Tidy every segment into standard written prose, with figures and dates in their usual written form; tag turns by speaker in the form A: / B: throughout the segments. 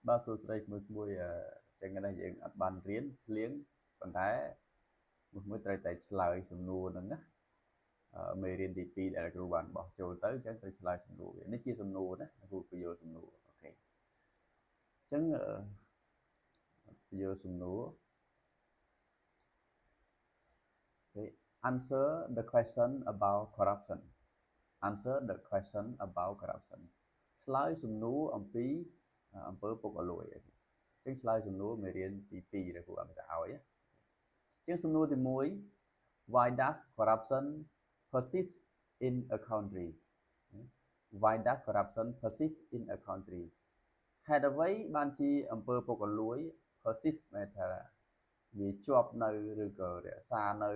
A: បាទសួស្តីមួយចឹងណាយើងអត់បានរៀនភ្លៀងប៉ុន្តែមួយត្រូវតែឆ្លើយសំណួរហ្នឹងណាមេរៀនទី2ដែលគ្រូបានបោះចូលទៅចឹងត្រូវឆ្លើយសំណួរវានេះជាសំណួរណាគ្រូបញ្យល់សំណួរអូខេចឹងបញ្យល់សំណួរ okay. Answer the question about corruption Answer the question about corruption ឆ្លើយសំណួរអំពីអំពើពុករលួយចឹងឆ្លើយសំណួរមេរៀនទី2ដែលគ្រូអត់ទៅឲ្យចឹងសំណួរទី1 Why does corruption persist in a country Why does corruption persist in a country ហេតុអ្វីបានជាអំពើពុករលួយ persist មែនថាវាជាប់នៅឬក៏រក្សានៅ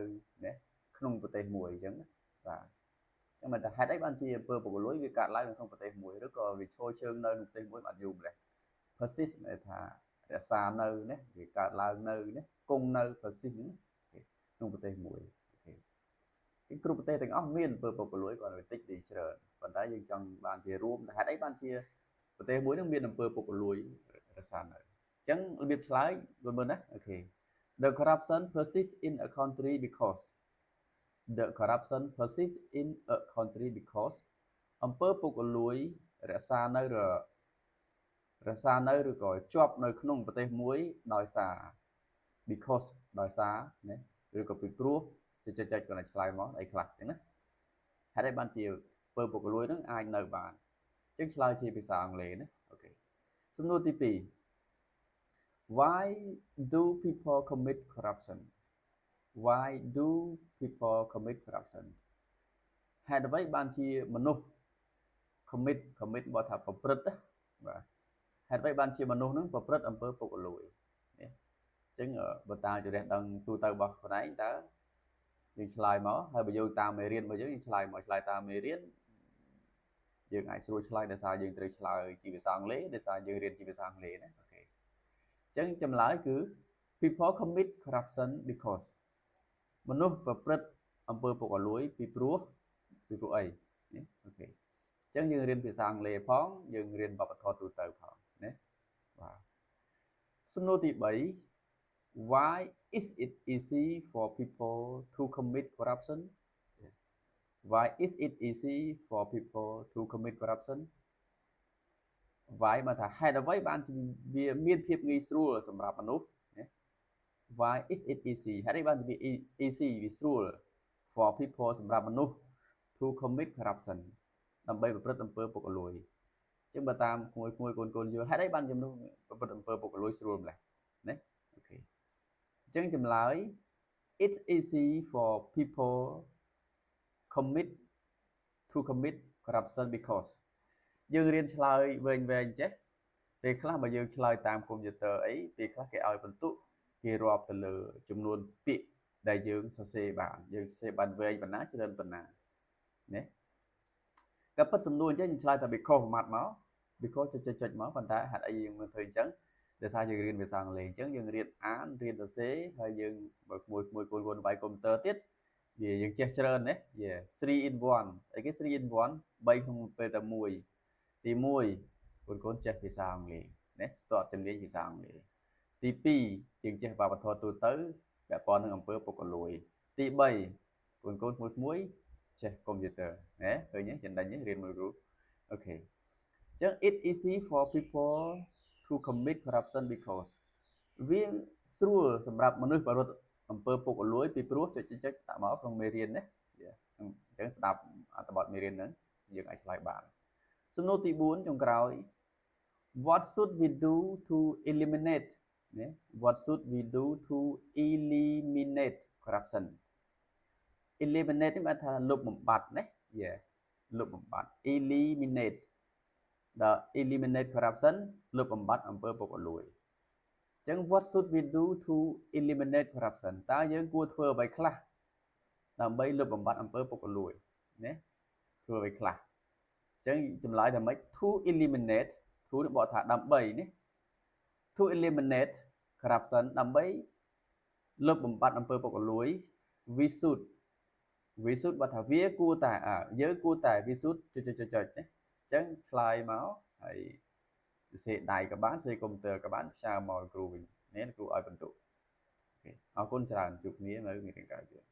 A: ណាក្នុងប្រទេសមួយអញ្ចឹងបាទចឹងមិនថាហេតុអីបានជាអំពើពុករលួយវាកើតឡើងនៅក្នុងប្រទេសមួយឬក៏វាឈរជើងនៅក្នុងប្រទេសមួយបានយូរម្ល៉េះ persist មែនថារក្សានៅណាវាកើតឡើងនៅណាគង់នៅ persist ហ្នឹងក្នុងប្រទេសមួយអូខេជាគ្រប់ប្រទេសទាំងអស់មានអំពើពុករលួយគាត់ទៅតិចទីច្រើនប៉ុន្តែយើងចង់បានជារួមហេតុអីបានជាប្រទេសមួយហ្នឹងមានអំពើពុករលួយរក្សានៅអញ្ចឹងរបៀបឆ្លើយមើលណាអូខេ The corruption persists in a country because the corruption persists in a country because អំពើពុករលួយរក្សានៅឬក៏ជាប់នៅក្នុងប្រទេសមួយដោយសារ because ដោយសារណាឬក៏ពីព្រោះចុចគាត់ឲ្យឆ្លើយមកអីខ្លះចឹងណាហេតុអីបានជាអំពើពុករលួយហ្នឹងអាចនៅបានចឹងឆ្លើយជាភាសាអង់គ្លេសណាអូខេសំណួរទី2 Why do people commit corruption Why do people commit corruption ហេតុអ្វីបានជាមនុស្ស commit បកថាប្រព្រឹត្តណាបាទហេតុអ្វីបានជាមនុស្សហ្នឹងប្រព្រឹត្តអំពើពុករលួយនេះអញ្ចឹងបើតាចរិះដឹងទូទៅរបស់ខ្លួនឯងតើយើងឆ្លើយមកហើយបើយោងតាមមេរៀនរបស់យើងឆ្លើយមកឆ្លើយតាមមេរៀនយើងអាចស្រួលឆ្លើយដោយសារយើងត្រូវឆ្លើយជាភាសាអង់គ្លេសដោយសារយើងរៀនជាភាសាអង់គ្លេសណាអូខេអញ្ចឹងចម្លើយគឺ people commit corruption because មនុស្សប្រព្រឹត្តអំពើពុករលួយពីព្រោះអីនេះអូខេអញ្ចឹងយើងរៀនភាសាអង់គ្លេសផងយើងរៀនវប្បធម៌ទូទៅផងណាបាទសំណួរទី3 Why is it easy for people to commit corruption Why is it easy for people to commit corruption Why មកថាហេតុអ្វីបានវាមានភាពងាយស្រួលសម្រាប់មនុស្សណា Why is it easy ហេតុអីបានវា easy វាស្រួល for people សម្រាប់មនុស្ស to commit corruption ដើម្បីប្រព្រឹត្តអំពើពុករលួយអញ្ចឹងបើតាមគួយកូនយល់ហេតុអីបានជាមនុស្សប្រព្រឹត្តអំពើពុករលួយស្រួលម្ល៉េះណាអូខេអញ្ចឹងចម្លើយ It's easy for people to commit corruption because យើងរៀនឆ្លើយវែងចេះពេលខ្លះបើយើងឆ្លើយតាមកុំព្យូទ័រអីពេលខ្លះគេឲ្យបន្ទុកគេរាប់ទៅលើចំនួនពាក្យដែលយើងសរសេរបានយើងសរសេរបានវែងប៉ុណ្ណាច្រើនប៉ុណ្ណាណាក៏ពិតសំណួរអញ្ចឹងយើងឆ្លើយតែ because មួយម៉ាត់មក because ចុចមកប៉ុន្តែហេតុអីយើងមិនធ្វើអញ្ចឹងដោយសារយើងរៀនភាសាអង់គ្លេសអញ្ចឹងយើងរៀនអានរៀនសរសេរហើយយើងបើមួយកូនវាយកុំព្យូទ័រទៀតវាយើងចេះច្រើនណា3 in 1អីគេ3 in 1 3ក្នុងពេលតែមួយទី1កូនចេះភាសាអង់គ្លេសណាស្ទាត់ជំនាញភាសាអង់គ្លេសទី2យើងចេះវប្បធម៌ទូទៅពាក់ព័ន្ធនឹងអំពើពុករលួយទី3កូនមួយចេះកុំព្យូទ័រណាឃើញទេចំណេញរៀនមួយរូបអូខេអញ្ចឹង it easy for people to commit corruption because វាស្រួលសម្រាប់មនុស្សប្រព្រឹត្តអំពើពុករលួយពីព្រោះចុចដាក់មកក្នុងមេរៀនណាអញ្ចឹងស្ដាប់អត្ថបទមេរៀនហ្នឹងយើងអាចឆ្លើយបានសំណួរទី4ចុងក្រោយ What should we do to eliminate What should we do to eliminate corruption eliminate នេះហៅថាលុបបំបាត់ណាលុបបំបាត់ eliminate eliminate corruption លុបបំបាត់អំពើពុករលួយអញ្ចឹង what should we do to eliminate corruption តើយើងគួរធ្វើអ្វីខ្លះដើម្បីលុបបំបាត់អំពើពុករលួយណាធ្វើអ្វីខ្លះអញ្ចឹងចម្លើយថាម៉េច to eliminate to បកថាដើម្បីណា to eliminate corruption ដើម្បីលុបបំបាត់អំពើពុករលួយ we should បកថាវាគួរតែយើងគួរតែ we should ចុចណាអញ្ចឹងឆ្លើយមកហើយ សេដៃក៏បានសេកុំព្យូទ័រក៏បានផ្សាយមកគ្រូវិញនេះគ្រូឲ្យបន្ទុកអូខេអរគុណច្រើនជួបគ្នានៅមេរៀនក្រោយទៀត